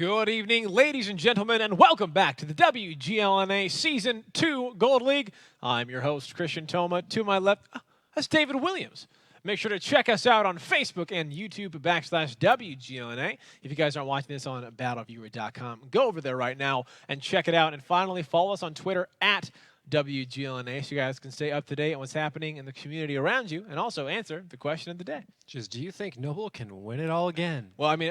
Good evening, ladies and gentlemen, and welcome back to the WGLNA Season 2 Gold League. I'm your host, Christian Toma. To my left, that's David Williams. Make sure to check us out on Facebook and YouTube /WGLNA. If you guys aren't watching this on battleviewer.com, go over there right now and check it out. And finally, follow us on Twitter @WGLNA so you guys can stay up to date on what's happening in the community around you and also answer the question of the day. Just, do you think Noble can win it all again? Well, I mean,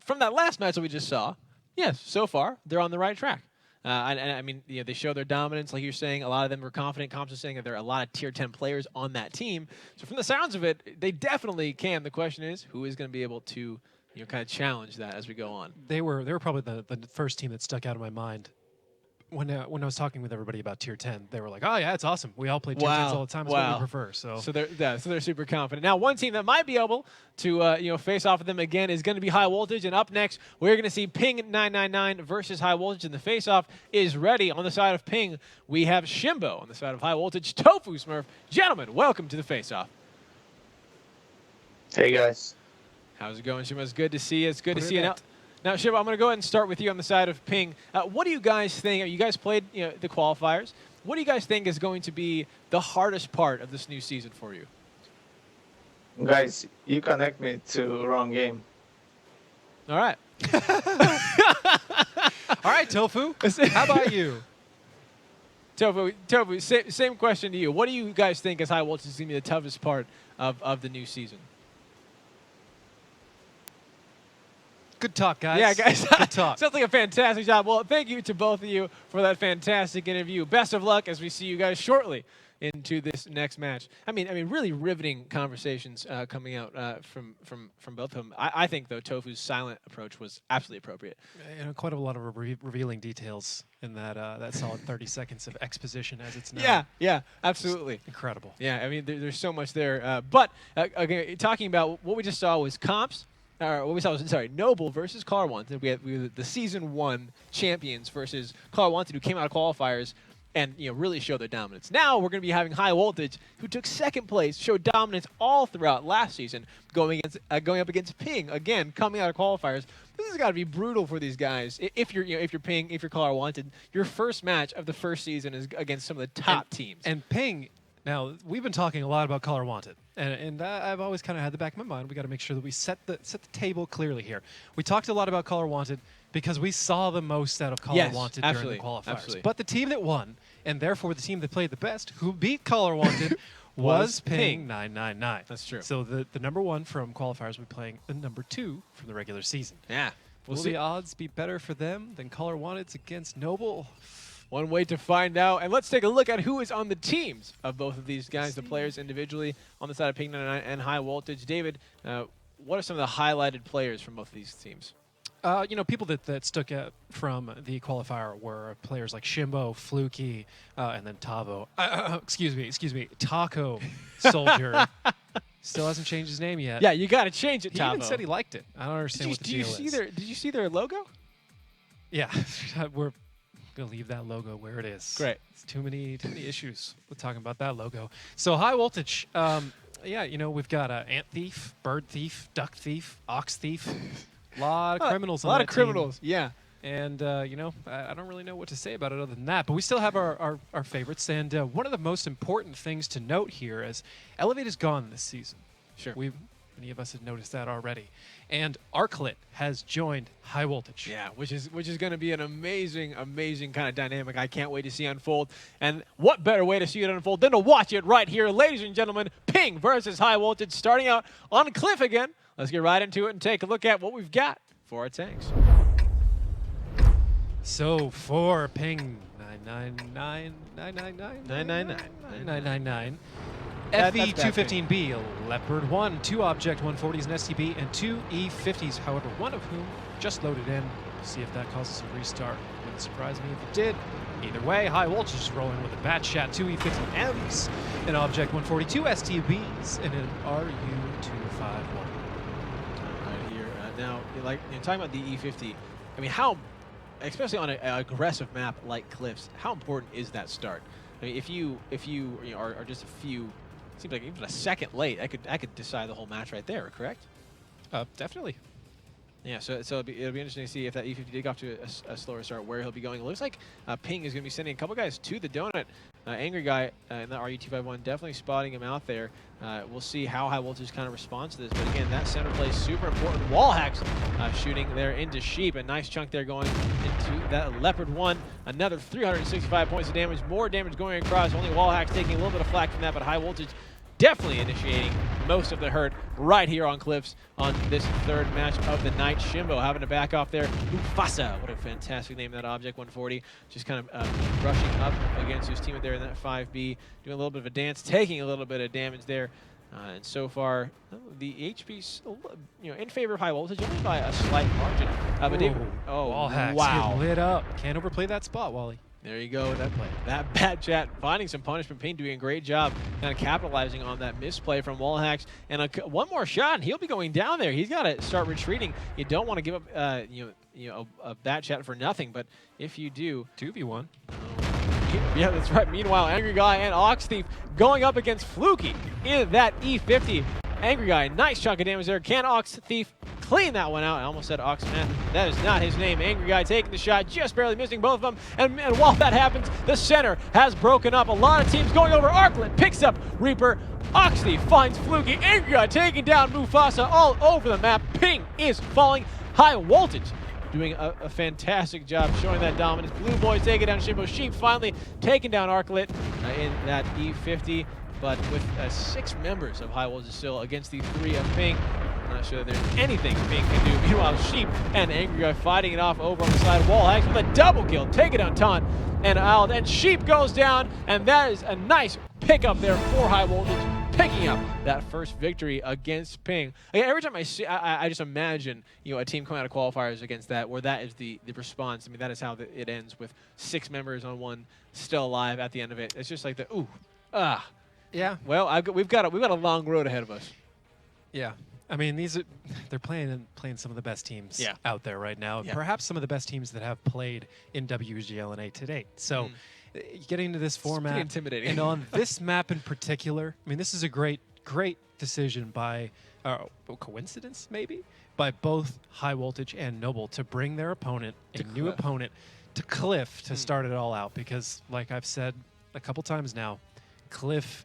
from that last match that we just saw, yes, so far, they're on the right track. And I mean, you know, they show their dominance, like you're saying. A lot of them were confident. Comps are saying that there are a lot of Tier 10 players on that team. So from the sounds of it, they definitely can. The question is, who is going to be able to, you know, kind of challenge that as we go on? They were probably the first team that stuck out of my mind. When I was talking with everybody about Tier 10, they were like, "Oh yeah, it's awesome. We all play Tier 10s all the time. It's what we prefer." So they're super confident. Now, one team that might be able to face off with them again is going to be High Voltage. And up next, we're going to see Ping999 versus High Voltage, and the face-off is ready. On the side of Ping, we have Shimbo. On the side of High Voltage, Tofu Smurf. Gentlemen, welcome to the face-off. Hey guys. How's it going, Shimbo? It's good to see you. It's good to see you. Now, Shimbo, I'm going to go ahead and start with you on the side of Ping. What do you guys think? You guys played the qualifiers. What do you guys think is going to be the hardest part of this new season for you? Guys, you connect me to wrong game. All right. All right, Tofu. How about you? Tofu, same question to you. What do you guys think as High Voltage is going to be the toughest part of the new season? Good talk, guys. Yeah, guys. Good talk. Sounds like a fantastic job. Well, thank you to both of you for that fantastic interview. Best of luck as we see you guys shortly into this next match. I mean, really riveting conversations coming out from both of them. I think, though, Tofu's silent approach was absolutely appropriate. Quite a lot of revealing details in that solid 30 seconds of exposition as it's now. Yeah, absolutely. Just incredible. Yeah, I mean, there's so much there. But again, talking about what we just saw was comps. What we saw was, Noble versus Car Wanted. We had the Season 1 champions versus Car Wanted, who came out of qualifiers and really showed their dominance. Now we're going to be having High Voltage, who took second place, showed dominance all throughout last season, going up against Ping again, coming out of qualifiers. This has got to be brutal for these guys. If you're Ping, if you're Car Wanted, your first match of the first season is against some of the top teams. And Ping. Now, we've been talking a lot about Color Wanted, and I've always kind of had the back of my mind. We got to make sure that we set the table clearly here. We talked a lot about Color Wanted because we saw the most out of Color Wanted during the qualifiers. Absolutely. But the team that won, and therefore the team that played the best, who beat Color Wanted, was Ping999. That's true. So the number 1 from qualifiers will be playing the number 2 from the regular season. Yeah. Will the odds be better for them than Color Wanted's against Noble? One way to find out. And let's take a look at who is on the teams of both of these guys, the players individually on the side of Ping999 and High Voltage. David, what are some of the highlighted players from both of these teams? People that stuck out from the qualifier were players like Shimbo, Fluky, and then Tavo. Excuse me, Taco Soldier. Still hasn't changed his name yet. Yeah, you got to change it, Tavo. He even said he liked it. I don't understand what the deal is. Did you see their logo? Yeah, we're gonna leave that logo where it is. Great. It's too many issues with talking about that logo. So High Voltage, we've got Ant Thief, Bird Thief, Duck Thief, Ox Thief. A lot of criminals on that team. A lot of criminals, yeah. And, I don't really know what to say about it other than that. But we still have our favorites. And one of the most important things to note here is Elevate is gone this season. Sure. Many of us have noticed that already. And Arclit has joined High Voltage. Yeah, which is going to be an amazing kind of dynamic. I can't wait to see unfold. And what better way to see it unfold than to watch it right here, ladies and gentlemen. Ping versus High Voltage, starting out on Cliff again. Let's get right into it and take a look at what we've got for our tanks. So for Ping999, 999, FE215B, Leopard 1, 2 Object 140s and STB, and 2 E50s, however, one of whom just loaded in. See if that causes a restart. Wouldn't surprise me if it did. Either way, High Voltage is rolling with a Batchat, 2 E50Ms, an Object 142 STBs, and an RU251. Right here. Now, talking about the E50, I mean, how, especially on an aggressive map like Cliffs, how important is that start? I mean, if you are just a few, it seems like even a second late, I could decide the whole match right there, correct? Definitely. Yeah, so it'll be interesting to see if that E50 did go off to a slower start, where he'll be going. It looks like Ping is going to be sending a couple guys to the donut. Angry Guy in the RU251 definitely spotting him out there. We'll see how High Voltage kind of responds to this. But again, that center play is super important. Wall hacks shooting there into Sheep. A nice chunk there going into that Leopard 1. Another 365 points of damage. More damage going across. Only Wall hacks taking a little bit of flack from that, but High Voltage definitely initiating most of the hurt right here on Cliffs on this third match of the night. Shimbo having to back off there. Mufasa, what a fantastic name, that Object 140. Just kind of rushing up against his teammate there in that 5B, doing a little bit of a dance, taking a little bit of damage there. And so far, the HP's in favor of High Voltage, only by a slight margin. But David, Wall hacks wow. get lit up. Can't overplay that spot, Wally. There you go, that play. That bad chat, finding some punishment. Ping doing a great job kind of capitalizing on that misplay from Wall hacks. And one more shot, and he'll be going down there. He's got to start retreating. You don't want to give up a bad chat for nothing, but if you do... 2v1. Yeah, that's right. Meanwhile, Angry Guy and Ox Thief going up against Fluky in that E50. Angry Guy, nice chunk of damage there. Can Ox Thief clean that one out? I almost said Oxman. That is not his name. Angry Guy taking the shot, just barely missing both of them. And while that happens, the center has broken up. A lot of teams going over. Arklet picks up Reaper. Ox Thief finds Fluky. Angry Guy taking down Mufasa all over the map. Ping is falling. High Voltage doing a fantastic job showing that dominance. Blue Boys taking down Shimbo. Sheep finally taking down Arklet in that E50. But with 6 members of High Voltage still against the 3 of Ping, I'm not sure there's anything Ping can do. Meanwhile, Sheep and Angry Guy fighting it off over on the side. Wall hacks with a double kill, taking down Taunt and Al. And Sheep goes down, and that is a nice pickup there for High Voltage, picking up that first victory against Ping. Again, every time I see, I just imagine a team coming out of qualifiers against that, where that is the response. I mean, that is how it ends, with 6 members on one still alive at the end of it. It's just like the ooh, ah. Yeah. Well, we've got a long road ahead of us. Yeah. I mean, they're playing some of the best teams out there right now. Yeah. Perhaps some of the best teams that have played in WGLNA to date. So getting into this format, pretty intimidating. And on this map in particular, I mean, this is a great decision by coincidence maybe by both High Voltage and Noble to bring their opponent, new opponent, to Cliff to start it all out. Because, like I've said a couple times now, Cliff,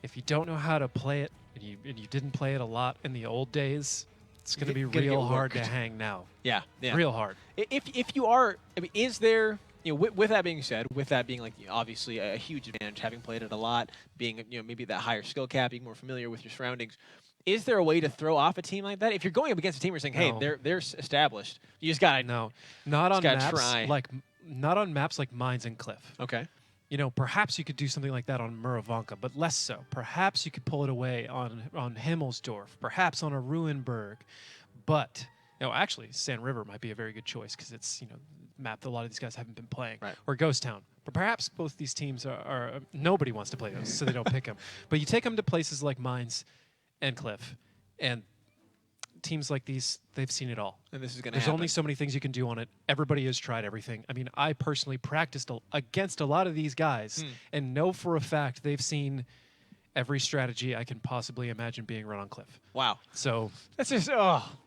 if you don't know how to play it, and you didn't play it a lot in the old days, it's going to be real hard to hang now. Yeah. Real hard. If you are, I mean, is there, with that being said, with that being like obviously a huge advantage, having played it a lot, being maybe that higher skill cap, being more familiar with your surroundings, is there a way to throw off a team like that? If you're going up against a team, you're saying, hey, they're established. You just gotta not on maps try. Not on maps like Mines and Cliff. Okay. Perhaps you could do something like that on Muravanka, but less so. Perhaps you could pull it away on Himmelsdorf, perhaps on a Ruinberg. But, actually, Sand River might be a very good choice because it's, a map that a lot of these guys haven't been playing. Right. Or Ghost Town. But perhaps both these teams are nobody wants to play those, so they don't pick them. But you take them to places like Mines and Cliff, and teams like these, they've seen it all. And this is going to There's happen. only so many things you can do on it. Everybody has tried everything. I mean, I personally practiced against a lot of these guys and know for a fact they've seen every strategy I can possibly imagine being run on Cliff. Wow. So that's just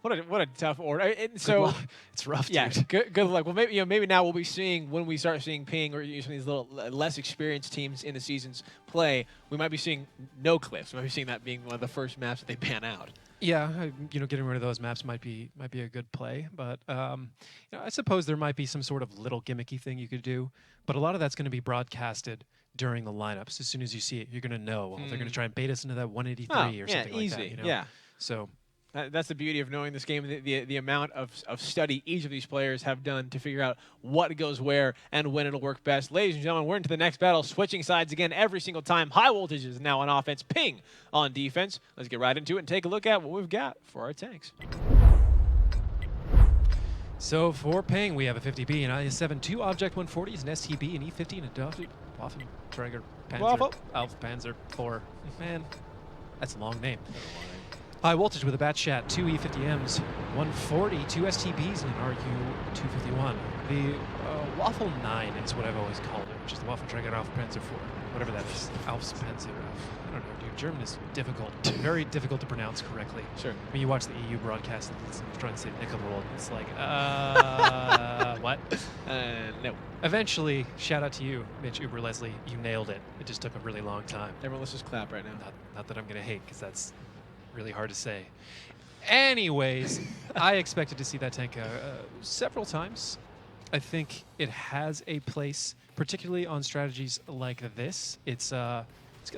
what a tough order. So it's rough, dude. Yeah, good luck. Well, maybe now we'll be seeing, when we start seeing Ping or some of these little less experienced teams in the seasons play, we might be seeing no Cliffs. We might be seeing that being one of the first maps that they ban out. Yeah, getting rid of those maps might be a good play, but I suppose there might be some sort of little gimmicky thing you could do. But a lot of that's going to be broadcasted during the lineups. As soon as you see it, you're going to know. They're going to try and bait us into that 183 or something easy. like that. Yeah. So that's the beauty of knowing this game, the amount of study each of these players have done to figure out what goes where and when it'll work best. Ladies and gentlemen, we're into the next battle, switching sides again every single time. High Voltage is now on offense, Ping on defense. Let's get right into it and take a look at what we've got for our tanks. So for Ping, we have a 50B, an IS-7, 2 Object 140s, an STB, an E50, and a Waffenträger Panzer, Alpha Panzer 4. Man, that's a long name. High Voltage with a Batchat, 2 E50Ms, 140, 2 STBs, and an RU251. The Waffle 9 is what I've always called it, which is the Waffenträger Alpha Panzer 4. whatever that is. Alfspenzer. I don't know, dude. German is difficult. Very difficult to pronounce correctly. Sure. When you watch the EU broadcast and it's trying to say Nickelroll, it's like, what? No. Eventually, shout out to you, Mitch Uber Leslie. You nailed it. It just took a really long time. Everyone, let's just clap right now. Not that I'm going to hate, because that's really hard to say. Anyways, I expected to see that tank several times. I think it has a place, particularly on strategies like this. It's got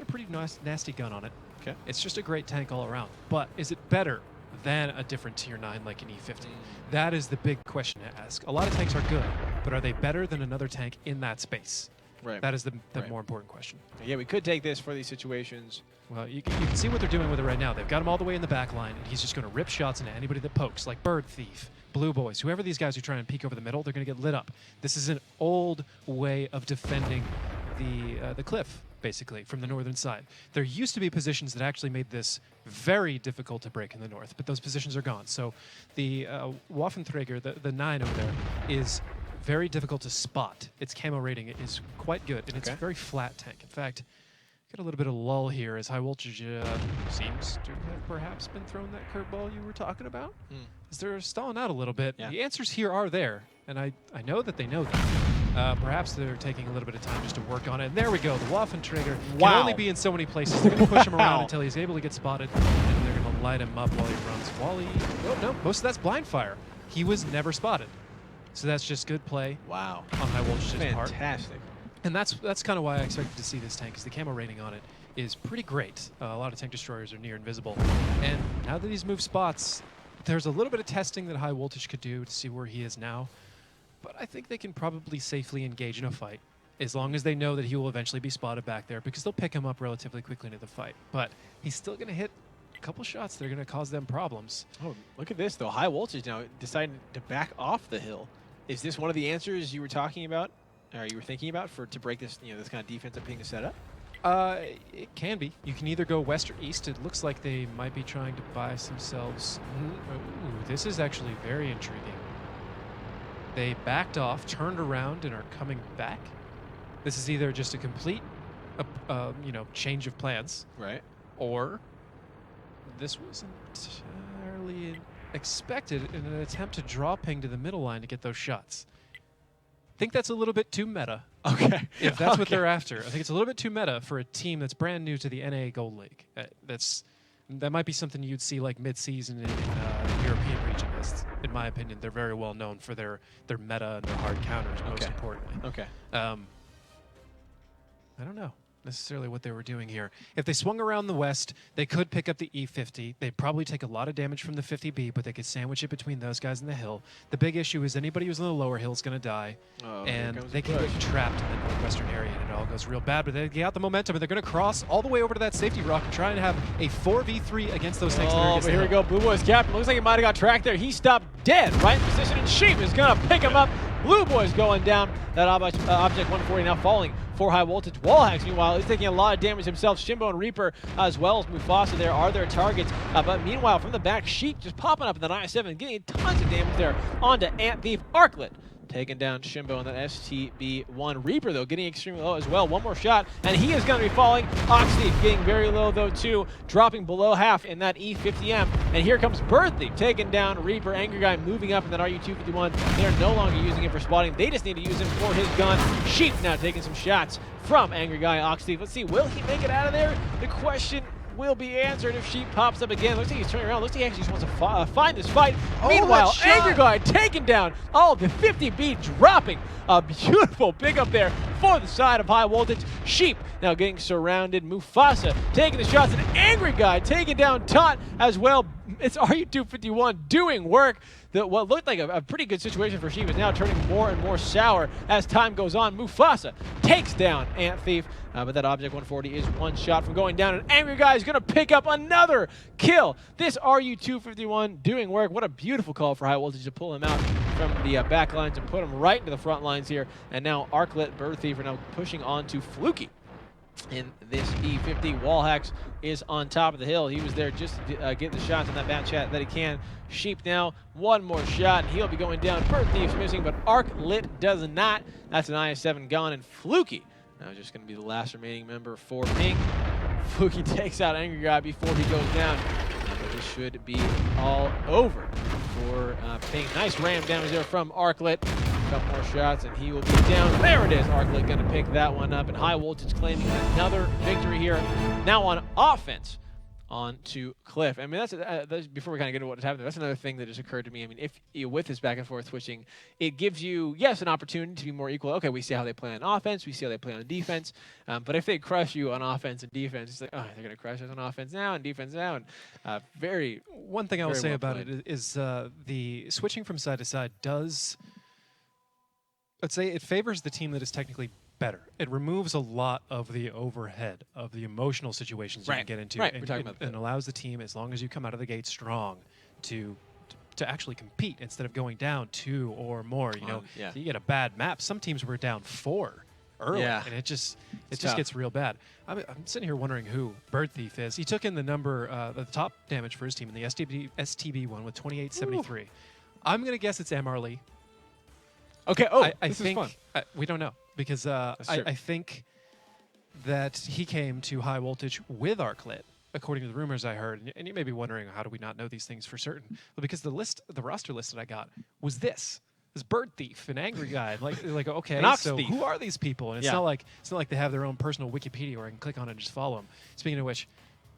a pretty nasty gun on it. Okay. It's just a great tank all around. But is it better than a different tier 9 like an E50? That is the big question to ask. A lot of tanks are good, but are they better than another tank in that space? Right. That is the more important question. Yeah, we could take this for these situations. Well, you can see what they're doing with it right now. They've got him all the way in the back line, and he's just going to rip shots into anybody that pokes, like Bird Thief, Blue Boys, whoever these guys who try and peek over the middle, they're going to get lit up. This is an old way of defending the cliff, basically, from the northern side. There used to be positions that actually made this very difficult to break in the north, but those positions are gone. So the Waffenträger, the 9 over there, is very difficult to spot. Its camo rating is quite good, and it's a very flat tank. In fact, get a little bit of lull here as High Voltage seems to have perhaps been thrown that curveball you were talking about. As they're stalling out a little bit. Yeah. The answers here are there, and I know that they know that. Perhaps they're taking a little bit of time just to work on it. And there we go. The Waffenträger can only be in so many places. They're going to push him around until he's able to get spotted, and they're going to light him up while he runs. No, most of that's blind fire. He was never spotted. So that's just good play. Wow. On High Voltage's part. Fantastic. And that's kind of why I expected to see this tank, because the camo rating on it is pretty great. A lot of tank destroyers are near invisible. And now that he's moved spots, there's a little bit of testing that High Voltage could do to see where he is now. But I think they can probably safely engage in a fight, as long as they know that he will eventually be spotted back there, because they'll pick him up relatively quickly into the fight. But he's still going to hit a couple shots that are going to cause them problems. Oh, look at this, though. High Voltage now deciding to back off the hill. Is this one of the answers you were talking about, or you were thinking about to break this, this kind of defense that Ping is set up? It can be. You can either go west or east. It looks like they might be trying to buy themselves. Ooh, this is actually very intriguing. They backed off, turned around, and are coming back. This is either just a complete, change of plans, right? Or this was entirely expected in an attempt to draw Ping to the middle line to get those shots. I think that's a little bit too meta. Okay. If that's what they're after. I think it's a little bit too meta for a team that's brand new to the NA Gold League. That might be something you'd see like mid-season in the European region. As, in my opinion, they're very well known for their meta and their hard counters, most importantly. Okay. I don't know necessarily what they were doing here. If they swung around the west, they could pick up the E50. They'd probably take a lot of damage from the 50B, but they could sandwich it between those guys in the hill. The big issue is anybody who's in the lower hill is going to die, and they can get trapped in the northwestern area, and it all goes real bad. But they get out the momentum, and they're going to cross all the way over to that safety rock and try and have a 4v3 against those tanks. But here we go. Blue Boys captain. Looks like he might have got tracked there. He stopped dead, right in position, and Sheep is going to pick him up. Blue Boys going down. That object 140 now falling for High Voltage. Wallhacks, meanwhile, is taking a lot of damage himself. Shimbo and Reaper, as well as Mufasa, there are their targets. But meanwhile, from the back, Sheep just popping up in the 9-7, getting tons of damage there onto Ant Thief. Arclet taking down Shimbo on that STB1. Reaper, though, getting extremely low as well. One more shot, and he is going to be falling. Ox Thief getting very low, though, too, dropping below half in that E50M. And here comes Bird Thief taking down Reaper. Angry Guy moving up in that RU-251. They're no longer using him for spotting. They just need to use him for his gun. Sheep now taking some shots from Angry Guy Ox Thief. Let's see, will he make it out of there? The question will be answered if Sheep pops up again. Looks like he's turning around. Looks like he actually just wants to find this fight. Meanwhile, Angry Guy taken down. Oh, the 50B dropping. A beautiful pick up there for the side of High Voltage. Sheep now getting surrounded. Mufasa taking the shots. And Angry Guy taking down Tot as well. It's RU-251 doing work. What looked like a pretty good situation for Sheep is now turning more and more sour as time goes on. Mufasa takes down Ant Thief, but that Object 140 is one shot from going down, and Angry Guy is going to pick up another kill. This RU-251 doing work. What a beautiful call for High Voltage to pull him out from the back lines and put him right into the front lines here. And now Arclet, Bird Thief are now pushing on to Fluky in this E50. Wallhacks is on top of the hill. He was there just to get the shots on that bat chat that he can. Sheep now, one more shot, and he'll be going down. Bird Thief's missing, but Arclit does not. That's an IS-7 gone, and Fluky Now just going to be the last remaining member for Ping. Fluky takes out Angry Guy before he goes down. But this should be all over for Ping. Nice ram damage there from Arclit. A couple more shots and he will be down. There it is. Arclit going to pick that one up. And High Voltage claiming another victory here. Now on offense. On to Cliff. I mean, that's before we kind of get into what's happening, that's another thing that just occurred to me. I mean, if with this back and forth switching, it gives you, yes, an opportunity to be more equal. Okay, we see how they play on offense, we see how they play on defense. But if they crush you on offense and defense, it's like, oh, they're going to crush us on offense now and defense now. And One thing I will say about it is the switching from side to side does, let's say, it favors the team that is technically better. It removes a lot of the overhead of the emotional situations you can get into, and allows the team, as long as you come out of the gate strong, to actually compete instead of going down 2 or more. You know, so you get a bad map. Some teams were down 4 early, and it just gets real bad. I'm sitting here wondering who Bird Thief is. He took in the top damage for his team in the STB one with 2873. I'm gonna guess it's MR Lee. Okay. I think we don't know. Because I think that he came to High Voltage with Arclit, according to the rumors I heard. And you may be wondering, how do we not know these things for certain? Well, because the roster list that I got was this Bird Thief, an Angry Guy. Like okay, so who are these people? And it's not like they have their own personal Wikipedia where I can click on it and just follow them. Speaking of which,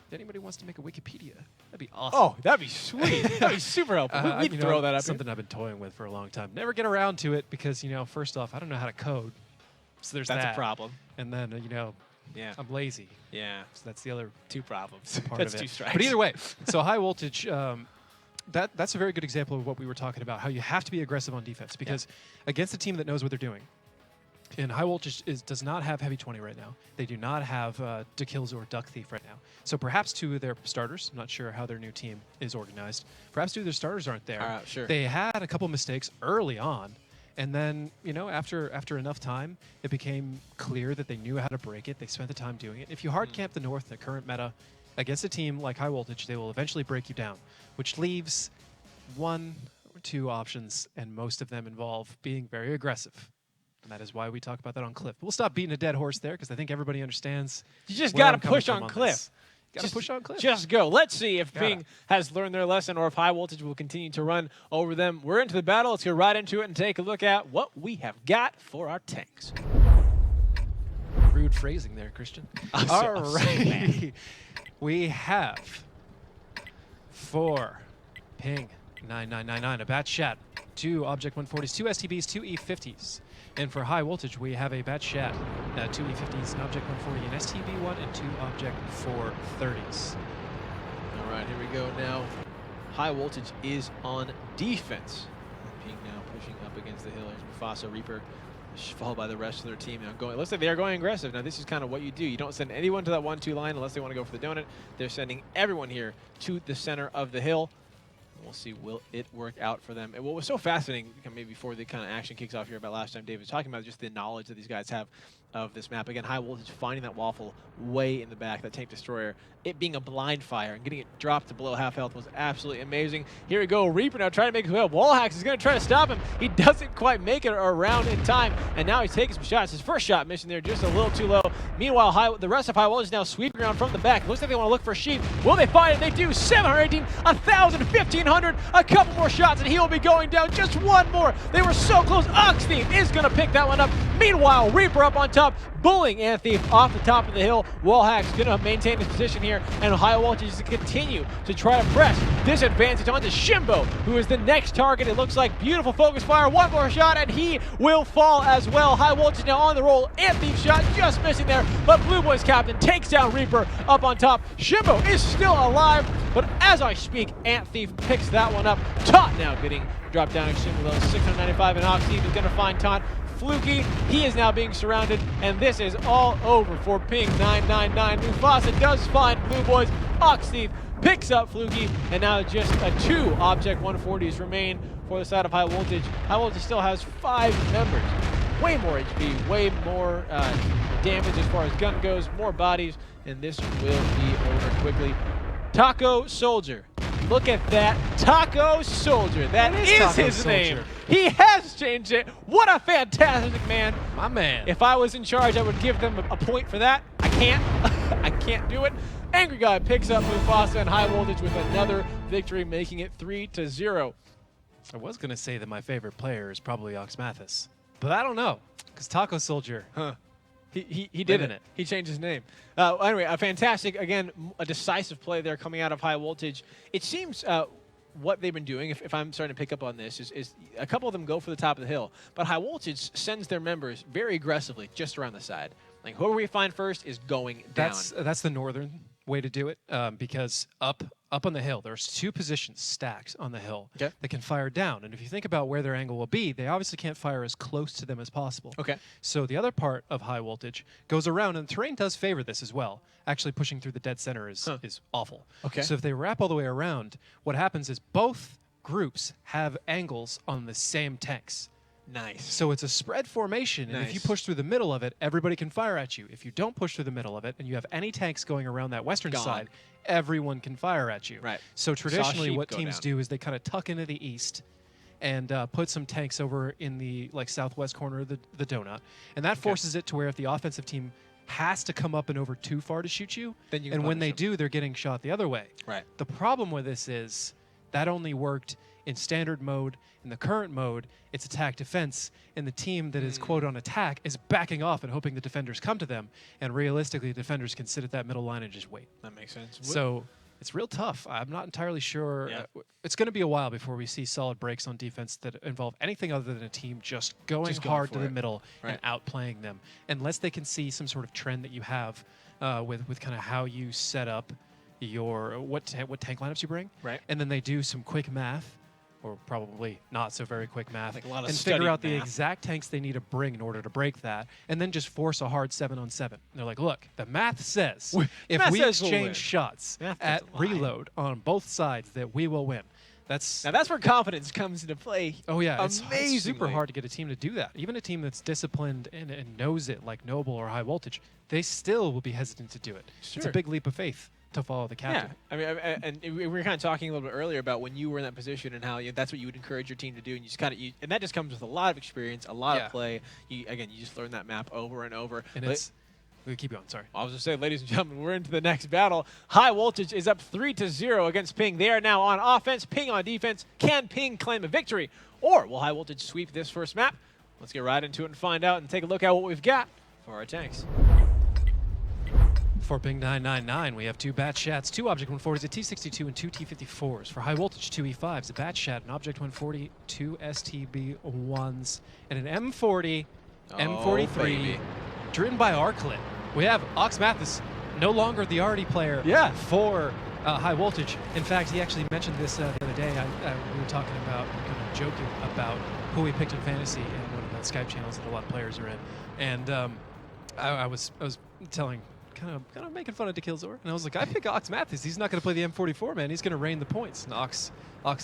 if anybody wants to make a Wikipedia, that'd be awesome. Oh, that'd be sweet. That'd be super helpful. We'd throw that up. Something I've been toying with for a long time. Never get around to it because, first off, I don't know how to code. So there's that's a problem. And then, I'm lazy. Yeah. So that's the other 2 problems. Part That's of it. 2 strikes. But either way, so High Voltage, that's a very good example of what we were talking about, how you have to be aggressive on defense. Because against a team that knows what they're doing, and High Voltage does not have Heavy 20 right now. They do not have DeKills or Duck Thief right now. So perhaps 2 of their starters, I'm not sure how their new team is organized, perhaps 2 of their starters aren't there. Sure. They had a couple mistakes early on. And then, after enough time, it became clear that they knew how to break it. They spent the time doing it. If you hard camp the North in the current meta against a team like High Voltage, they will eventually break you down, which leaves 1 or 2 options, and most of them involve being very aggressive. And that is why we talk about that on Cliff. We'll stop beating a dead horse there because I think everybody understands. You just got to push on Cliff. Got to push on Cliff. Just go. Let's see if Ping has learned their lesson or if High Voltage will continue to run over them. We're into the battle. Let's go right into it and take a look at what we have got for our tanks. Rude phrasing there, Christian. All right. We have for Ping999 a batch chat, 2 Object 140s, 2 STBs, 2 E50s. And for High Voltage, we have a batch chat, 2 E50s, an Object 140, an STB1, and 2 Object 430s. All right, here we go now. High Voltage is on defense. Ping now pushing up against the hill. Here's Mufasa, Reaper, followed by the rest of their team. Now going, it looks like they are going aggressive. Now this is kind of what you do. You don't send anyone to that 1-2 line unless they want to go for the donut. They're sending everyone here to the center of the hill. We'll see, will it work out for them? And what was so fascinating, maybe before the kind of action kicks off here about last time Dave was talking about, just the knowledge that these guys have of this map. Again, High Voltage finding that waffle way in the back, that tank destroyer. It being a blind fire and getting it dropped to below half health was absolutely amazing. Here we go, Reaper now trying to make his way up. Wallhacks is going to try to stop him. He doesn't quite make it around in time, and now he's taking some shots. His first shot missing there just a little too low. Meanwhile, the rest of High Voltage is now sweeping around from the back. Looks like they want to look for Sheep. Will they find it? They do. 718, 1,000, 1,500. A couple more shots, and he will be going down. Just 1 more. They were so close. Ox Thief is going to pick that one up. Meanwhile, Reaper up on top, bullying Ant Thief off the top of the hill. Wallhack's going to maintain his position here, and High Voltage is to continue to try to press this advantage onto Shimbo, who is the next target. It looks like beautiful focus fire. 1 more shot, and he will fall as well. High Voltage now on the roll. Ant Thief shot just missing there, but Blue Boys captain takes down Reaper up on top. Shimbo is still alive, but as I speak, Ant Thief picks that one up. Taunt now getting dropped down extremely low. 695, and Ox Thief is going to find Taunt. Fluky, he is now being surrounded, and this is all over for Ping999. Mufasa does find Blue Boys. Ox Thief picks up Fluky, and now just 2 Object 140s remain for the side of High Voltage. High Voltage still has 5 members. Way more HP, way more damage as far as gun goes, more bodies, and this will be over quickly. Taco Soldier Look at that. Taco Soldier. That is Taco his name. Soldier. He has changed it. What a fantastic man. My man. If I was in charge, I would give them a point for that. I can't. I can't do it. Angry Guy picks up Mufasa and High Voltage with another victory, making it 3-0. I was going to say that my favorite player is probably Ox Mathis, but I don't know, because Taco Soldier. Huh. He did it. He changed his name. Anyway, a fantastic, again, a decisive play there coming out of High Voltage. It seems what they've been doing, if I'm starting to pick up on this, is a couple of them go for the top of the hill, but High Voltage sends their members very aggressively just around the side. Like, whoever we find first is going down. That's the northern way to do it, because up on the hill, there's 2 positions stacked on the hill that can fire down. And if you think about where their angle will be, they obviously can't fire as close to them as possible. Okay. So the other part of High Voltage goes around, and the terrain does favor this as well. Actually, pushing through the dead center is awful. Okay. So if they wrap all the way around, what happens is both groups have angles on the same tanks. Nice. So it's a spread formation, and if you push through the middle of it, everybody can fire at you. If you don't push through the middle of it, and you have any tanks going around that western side, everyone can fire at you. Right. So traditionally, what teams do is they kind of tuck into the east and put some tanks over in the southwest corner of the donut, and that forces it to where if the offensive team has to come up and over too far to shoot you, then you can and when they them. do, they're getting shot the other way. Right. The problem with this is that only worked in standard mode. In the current mode, it's attack defense, and the team that is quote on attack is backing off and hoping the defenders come to them, and realistically the defenders can sit at that middle line and just wait. That makes sense. So it's real tough. I'm not entirely sure. It's going to be a while before we see solid breaks on defense that involve anything other than a team just going hard to the middle and outplaying them, unless they can see some sort of trend that you have with kind of how you set up your what tank lineups you bring, and then they do some quick math, or probably not so very quick math, like a lot of and figure out the math. exact tanks they need to bring in order to break that, and then just force a hard 7-on-7. And they're like, look, the math says if we exchange shots at reload on both sides that we will win. Now that's where confidence comes into play. Oh yeah, it's super hard to get a team to do that. Even a team that's disciplined and knows it, like Noble or High Voltage, they still will be hesitant to do it. It's a big leap of faith to follow the captain. Yeah, I mean, and we were kind of talking a little bit earlier about when you were in that position and how that's what you would encourage your team to do, and you just kind of, and that just comes with a lot of experience, a lot of play. You just learn that map over and over. And we keep going. Sorry. I was just saying, ladies and gentlemen, we're into the next battle. High Voltage is up 3-0 against Ping. They are now on offense. Ping on defense. Can Ping claim a victory, or will High Voltage sweep this first map? Let's get right into it and find out and take a look at what we've got for our tanks. For Ping999, we have 2 Bat Shats, 2 Object 140s, a T62, and 2 T54s. For High Voltage, 2 E5s, a Bat Shat, an Object 140, 2 STB1s, and an M40, M43, driven by Arclit. We have Ox Mathis, no longer the arty player for High Voltage. In fact, he actually mentioned this the other day. We were talking about, kind of joking about who he picked in fantasy in one of the Skype channels that a lot of players are in. And I was telling, kind of making fun of Dekilzor, and I was like, I pick Ox Mathis. He's not going to play the M44, man. He's going to rain the points. And Ox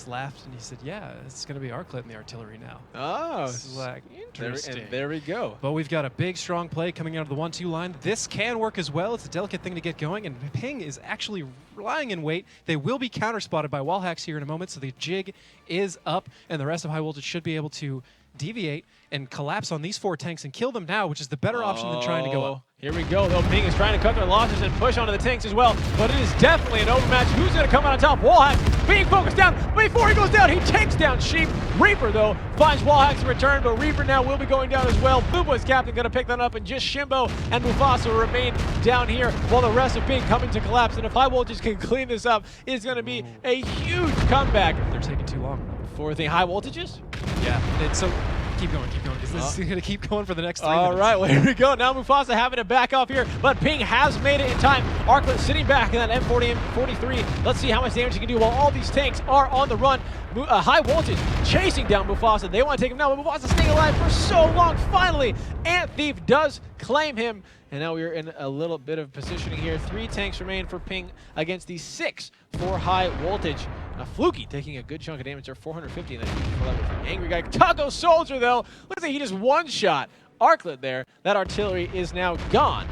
laughed, and he said, yeah, it's going to be Arclit in the artillery now. Oh. It's like, interesting. There we go. But we've got a big, strong play coming out of the 1-2 line. This can work as well. It's a delicate thing to get going, and Ping is actually lying in wait. They will be counter-spotted by wall hacks here in a moment, so the jig is up, and the rest of High Voltage should be able to deviate and collapse on these 4 tanks and kill them now, which is the better option than trying to go up. Here we go, though. Ping is trying to cut their losses and push onto the tanks as well, but it is definitely an overmatch. Who's going to come out on top? Wallhack being focused down. Before he goes down, he takes down Sheep. Reaper, though, finds Wallhack's return, but Reaper now will be going down as well. Blue Boy's captain going to pick that up, and just Shimbo and Mufasa remain down here, while the rest of Ping coming to collapse. And if High Voltage can clean this up, it's going to be a huge comeback. They're taking too long. For the High Voltages? Yeah, so keep going, because this is going to keep going for the next 3 minutes. All right, well, here we go. Now Mufasa having to back off here, but Ping has made it in time. Arclit sitting back in that M40, M43. Let's see how much damage he can do while all these tanks are on the run. High Voltage chasing down Mufasa. They want to take him now, but Mufasa's staying alive for so long. Finally, Ant Thief does claim him. And now we're in a little bit of positioning here. 3 tanks remain for Ping against the 6 for High Voltage. Now Fluky taking a good chunk of damage there, 450 in that level from Angry Guy. Taco Soldier, though, looks like he just one-shot Arclit there. That artillery is now gone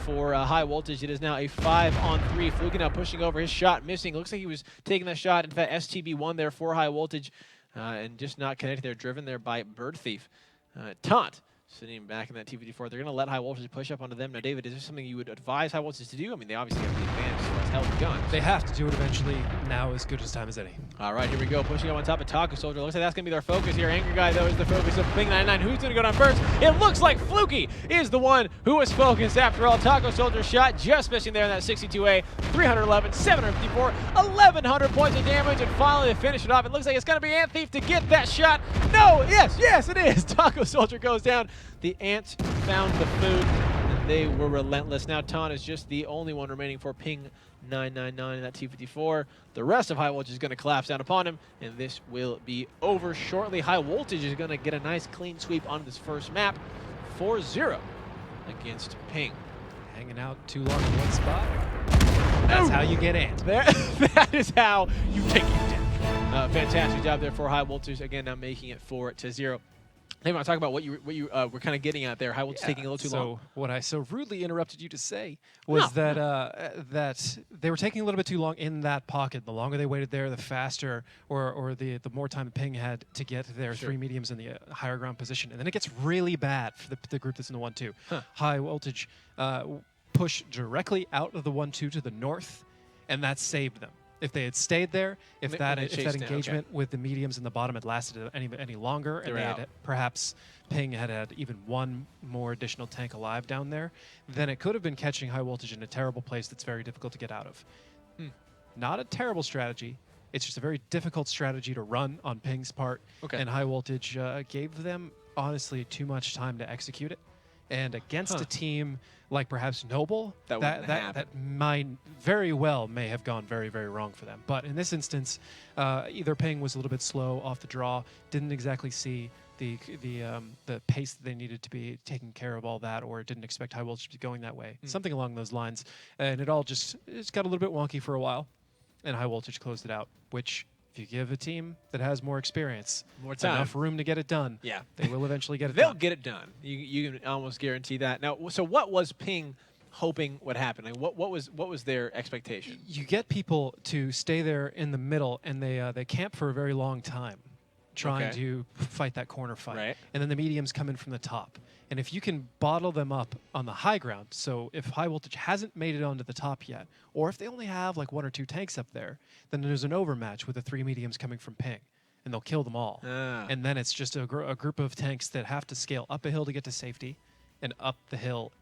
for High Voltage. It is now a 5-on-3. Fluke now pushing over his shot, missing. Looks like he was taking that shot. In fact, STB1 there for High Voltage, and just not connected there, driven there by Bird Thief. Taunt sitting back in that T54. They're going to let High Voltage push up onto them. Now, David, is there something you would advise High Voltage to do? I mean, they obviously have the advantage as far as held guns. They have to do it eventually. Now as good as time as any. All right, here we go. Pushing up on top of Taco Soldier. Looks like that's going to be their focus here. Angry Guy, though, is the focus of Ping999. Who's going to go down first? It looks like Fluky is the one who was focused after all. Taco Soldier shot just missing there in that 62A. 311, 754, 1,100 points of damage, and finally to finish it off. It looks like it's going to be Ant Thief to get that shot. No, yes, it is. Taco Soldier goes down. The Ants found the food, and they were relentless. Now Taunt is just the only one remaining for Ping999 in that T54. The rest of High Voltage is going to collapse down upon him, and this will be over shortly. High Voltage is going to get a nice clean sweep on this first map, 4-0 against Ping. Hanging out too long in one spot. That's how you get Ant. That is how you take it down. Fantastic job there for High Voltage. Again, now making it 4-0. Hey, I want to talk about what you were kind of getting at there. High Voltage taking a little too long. So what I so rudely interrupted you to say was that they were taking a little bit too long in that pocket. The longer they waited there, the faster, or the more time Ping had to get their three mediums in the higher ground position. And then it gets really bad for the group that's in the 1-2. High Voltage push directly out of the 1-2 to the north, and that saved them. If they had stayed there, if that engagement with the mediums in the bottom had lasted any longer, and they had perhaps Ping had even one more additional tank alive down there, then it could have been catching High Voltage in a terrible place that's very difficult to get out of. Not a terrible strategy. It's just a very difficult strategy to run on Ping's part, and High Voltage gave them, honestly, too much time to execute it. And against a team like perhaps Noble, that might very well may have gone very, very wrong for them. But in this instance, either Ping was a little bit slow off the draw, didn't exactly see the pace that they needed to be taking care of all that, or didn't expect High Voltage to be going that way. Something along those lines. And it all just got a little bit wonky for a while, and High Voltage closed it out, which, if you give a team that has more experience, enough room to get it done, they will eventually get it done. They'll get it done. You can almost guarantee that. Now, so what was Ping hoping would happen? Like, what was their expectation? You get people to stay there in the middle, and they camp for a very long time, trying to fight that corner fight. And then the mediums come in from the top. And if you can bottle them up on the high ground, so if High Voltage hasn't made it onto the top yet, or if they only have like 1 or 2 tanks up there, then there's an overmatch with the 3 mediums coming from Ping, and they'll kill them all. And then it's just a group of tanks that have to scale up a hill to get to safety, and up the hill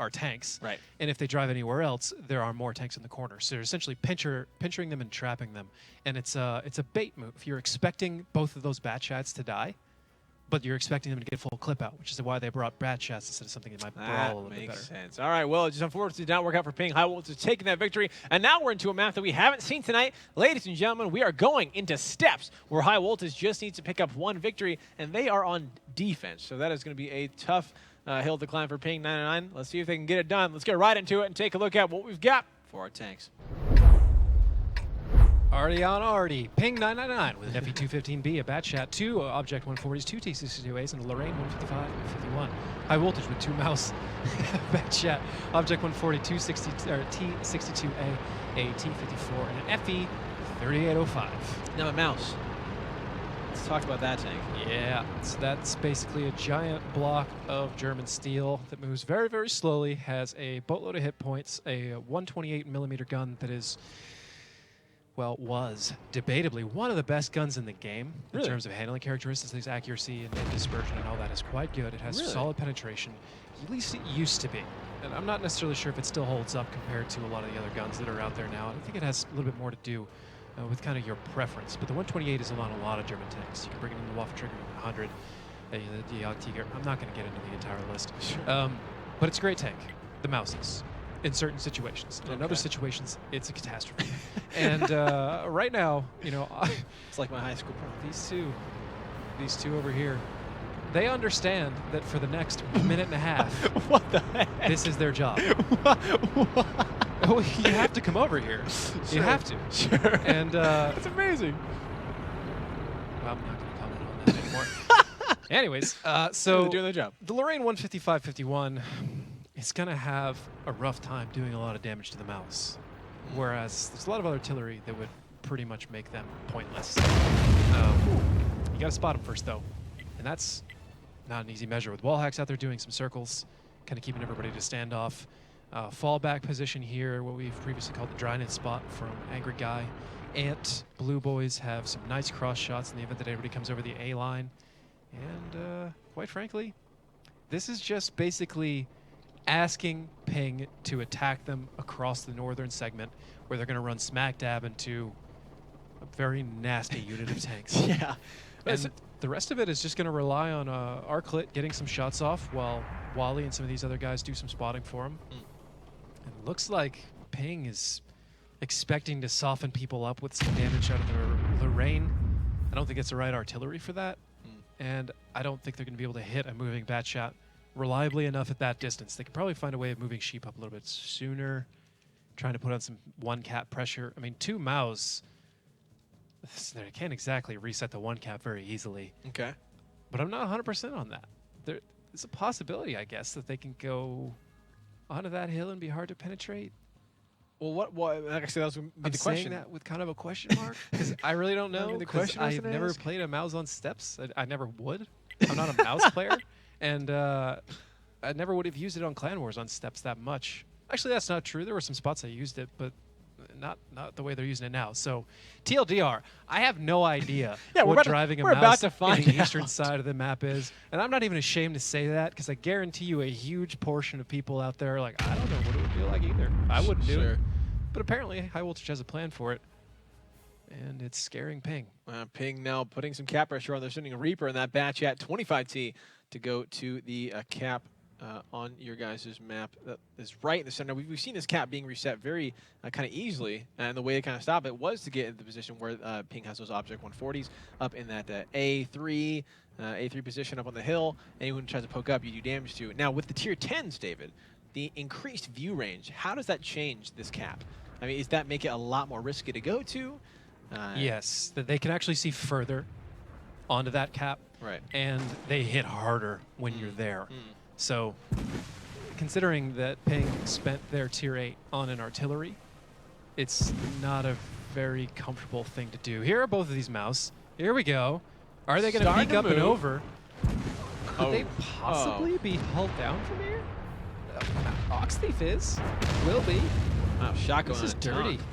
are tanks. And if they drive anywhere else, there are more tanks in the corner. So they're essentially pinchering them and trapping them. And it's a bait move. You're expecting both of those bat shots to die, but you're expecting them to get full clip out, which is why they brought bat shots instead of something that might brawl a little bit better. Makes sense. All right, well, it just unfortunately did not work out for Ping. High Voltage taking that victory, and now we're into a map that we haven't seen tonight. Ladies and gentlemen, we are going into steps where High Voltage just needs to pick up 1 victory, and they are on defense. So that is going to be a tough hill to climb for Ping999. Let's see if they can get it done. Let's get right into it and take a look at what we've got for our tanks. Arty on Arty. Ping999 with an FE215B, a Batchat, 2 Object 140s, 2 T62As, and a Lorraine 155 and 51. High Voltage with 2 Mouse, Batchat, Object 140, 2 T62A, a T54, and an FE3805. Now a Mouse. Let's talk about that tank. Yeah, so that's basically a giant block of German steel that moves very, very slowly, has a boatload of hit points, a 128mm gun that is, well, was debatably one of the best guns in the game in terms of handling characteristics. Its accuracy and dispersion and all that is quite good. It has solid penetration. At least it used to be. And I'm not necessarily sure if it still holds up compared to a lot of the other guns that are out there now. I think it has a little bit more to do with kind of your preference. But the 128 is on a lot of German tanks. You can bring it in the Waffen Trigger 100, the Jagdtiger. I'm not going to get into the entire list. But it's a great tank. The Mouses. In certain situations. In other situations, it's a catastrophe. And right now, you know, it's like my high school prom. These two over here, they understand that for the next minute and a half, what the heck? This is their job. Oh, you have to come over here. You have to. Sure. And that's amazing. Well, I'm not going to comment on that anymore. Anyways, so they're doing their job. The Lorraine 155-51. is going to have a rough time doing a lot of damage to the mouse. Whereas there's a lot of artillery that would pretty much make them pointless. You got to spot them first, though. And that's not an easy measure. With wall hacks out there doing some circles, kind of keeping everybody to stand off. Fallback position here, what we've previously called the dryness spot from Angry Guy. Ant, Blue Boys have some nice cross shots in the event that everybody comes over the A line. And quite frankly, this is just basically asking Ping to attack them across the northern segment, where they're going to run smack dab into a very nasty unit of tanks. Yeah. And the rest of it is just going to rely on Arclit getting some shots off while Wally and some of these other guys do some spotting for him. It looks like Ping is expecting to soften people up with some damage out of the Lorraine. I don't think it's the right artillery for that. And I don't think they're going to be able to hit a moving bat shot reliably enough at that distance. They could probably find a way of moving sheep up a little bit sooner, trying to put on some one cap pressure. I mean, 2 Maus, they can't exactly reset the 1 cap very easily. Okay. But I'm not 100% on that. There's a possibility, I guess, that they can go onto that hill and be hard to penetrate. Well, what like I said, that was the I'm question. saying that with kind of a question mark, because I really don't know. The Because question was I've to never ask. played a mouse on steps. I never would. I'm not a mouse player, and I never would have used it on Clan Wars on steps that much. Actually, that's not true. There were some spots I used it, but not the way they're using it now. So, TLDR, I have no idea what driving a mouse to in find the eastern out. side of the map is, and I'm not even ashamed to say that, because I guarantee you a huge portion of people out there are like, I don't know what it would feel like either. I wouldn't do it. But apparently, High Voltage has a plan for it, and it's scaring Ping. Ping now putting some cap pressure on. They're sending a Reaper in that batch at 25T to go to the cap on your guys' map. That is right in the center. We've seen this cap being reset very kind of easily, and the way to kind of stop it was to get in the position where Ping has those Object 140s up in that A3 position up on the hill. Anyone who tries to poke up, you do damage to it. Now, with the tier 10s, David, the increased view range, how does that change this cap? I mean, does that make it a lot more risky to go to? Yes, that they can actually see further onto that cap, Right. and they hit harder when you're there. So, considering that Ping spent their tier 8 on an artillery, it's not a very comfortable thing to do. Here are both of these mouse. Here we go. Are they going to Starting peek to up and move. over? Could they possibly be hulled down from here? Ox Thief is. Will be. Wow, shotgun. This is on a dirty. tongue.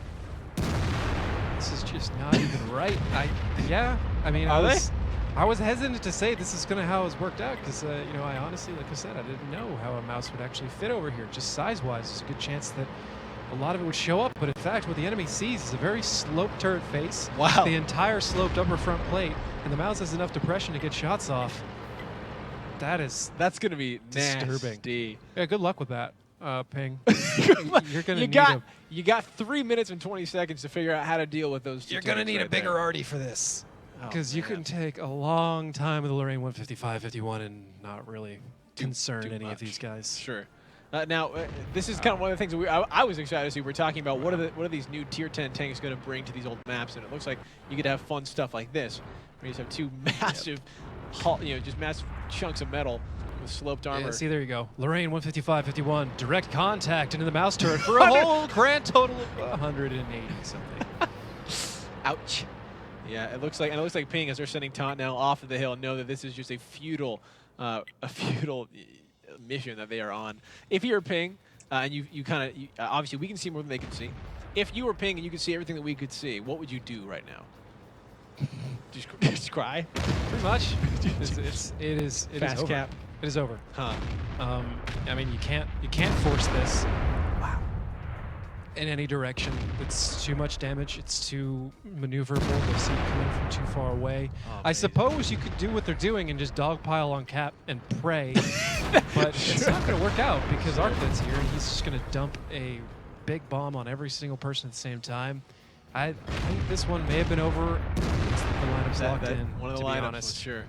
This is just not even right. I mean, I was hesitant to say this is going to how it's worked out, because you know, I honestly, like I said, I didn't know how a mouse would actually fit over here. Just size-wise, there's a good chance that a lot of it would show up. But in fact, what the enemy sees is a very sloped turret face. Wow. The entire sloped upper front plate, and the mouse has enough depression to get shots off. That's going to be disturbing. nasty. Yeah, good luck with that, Ping. You're going to need You got 3 minutes and 20 seconds to figure out how to deal with those two. You're going to tanks need a right bigger there. arty for this. Oh, Because you man. can take a long time with the Lorraine 155, 51 and not really concern do any much. of these guys. Sure. Now, this is kind of one of the things that I was excited to see. We're talking about what are these new tier 10 tanks going to bring to these old maps, and it looks like you could have fun stuff like this. Where you just have two massive, just massive chunks of metal with sloped armor. Yeah, see, there you go. Lorraine 155, 51, direct contact into the mouse turret for a whole grand total of 180 something. Ouch. Yeah, it looks like Ping, as they're sending Taunt now off of the hill, know that this is just a futile mission that they are on. If you're Ping, and you kind of obviously we can see more than they can see. If you were Ping and you could see everything that we could see, what would you do right now? Just cry? Pretty much. It is Fast over. cap. It is over. Huh. I mean, you can't force this. Wow. In any direction. It's too much damage. It's too maneuverable. They see it coming from too far away. Oh, I suppose you could do what they're doing and just dogpile on Cap and pray, but it's not going to work out because Arclit's here and he's just going to dump a big bomb on every single person at the same time. I think this one may have been over. The lineup's locked in. One of the to be lineups, honest. sure.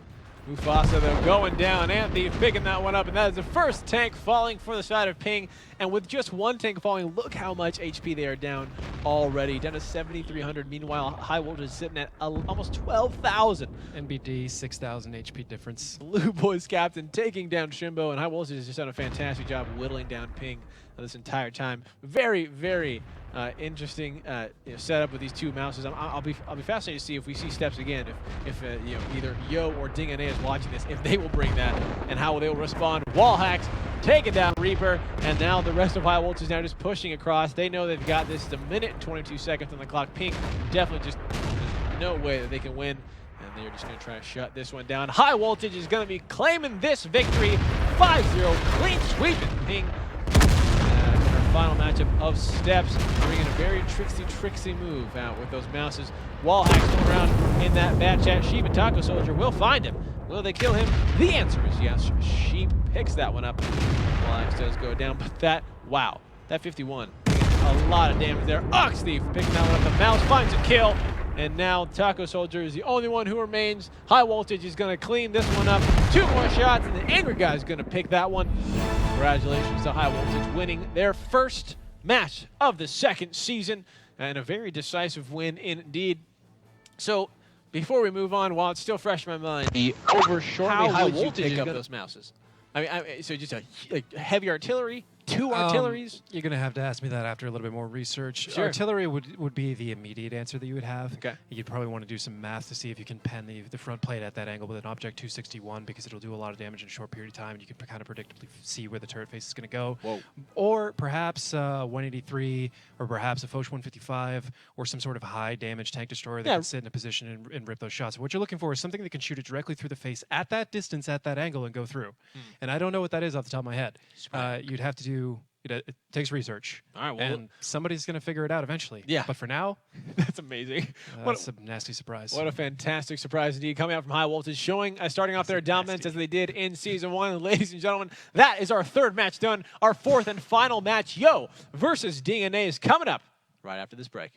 Mufasa, though, going down. Anthief picking that one up, and that is the first tank falling for the side of Ping. And with just one tank falling, look how much HP they are down already. Down to 7,300. Meanwhile, High Voltage is sitting at almost 12,000. NBD, 6,000 HP difference. Blue Boys captain taking down Shimbo, and High Voltage has just done a fantastic job whittling down Ping this entire time. Very, very interesting setup with these two mouses. I'll be fascinated to see if we see steps again. If either Yo or WGLNA is watching this, if they will bring that and how they will respond. Wall hacks, taking down Reaper, and now the rest of High Voltage is now just pushing across. They know they've got this. It's 1 minute and 22 seconds on the clock. Ping definitely just there's no way that they can win. And they're just going to try to shut this one down. High Voltage is going to be claiming this victory. 5-0, clean sweeping Ping. Final matchup of steps, bringing a very tricksy move out with those mouses. Wall hacks going around in that bad chat. Sheep and Taco Soldier will find him. Will they kill him? The answer is yes. Sheep picks that one up. Wall hacks does go down, but that 51, a lot of damage there. Ox Thief picking that one up. The mouse finds a kill, and now Taco Soldier is the only one who remains. High Voltage is going to clean this one up. 2 more shots, and the Angry Guy is going to pick that one. Congratulations to High Voltage winning their first match of the second season, and a very decisive win indeed. So, before we move on, while it's still fresh in my mind, how would you pick up those mouses? I mean, so just a heavy artillery, 2 artilleries? You're going to have to ask me that after a little bit more research. Sure. Artillery would be the immediate answer that you would have. Okay. You'd probably want to do some math to see if you can pen the front plate at that angle with an Object 261, because it'll do a lot of damage in a short period of time, and you can kind of predictably see where the turret face is going to go. Whoa. Or perhaps 183, or perhaps a Foch 155, or some sort of high damage tank destroyer that can sit in a position and rip those shots. What you're looking for is something that can shoot it directly through the face at that distance, at that angle, and go through. And I don't know what that is off the top of my head. You'd have to do... It takes research. All right, well, and somebody's going to figure it out eventually. Yeah. But for now, that's amazing. That's a nasty surprise. What a fantastic surprise indeed, coming out from High Voltage, showing starting off their dominance as they did in Season 1. And ladies and gentlemen, that is our 3rd match done. Our 4th and final match, Yo versus WGLNA, is coming up right after this break.